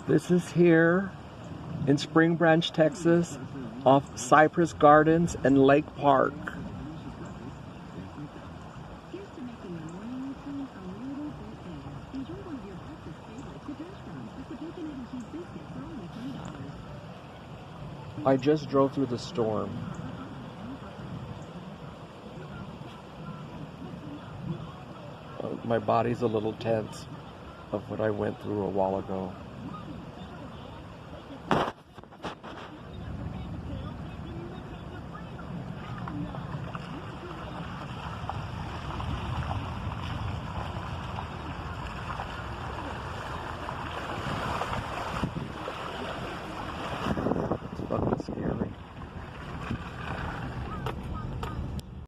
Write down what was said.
This is here in Spring Branch, Texas, off Cypress Gardens and Lake Park. I just drove through the storm. My body's a little tense of what I went through a while ago.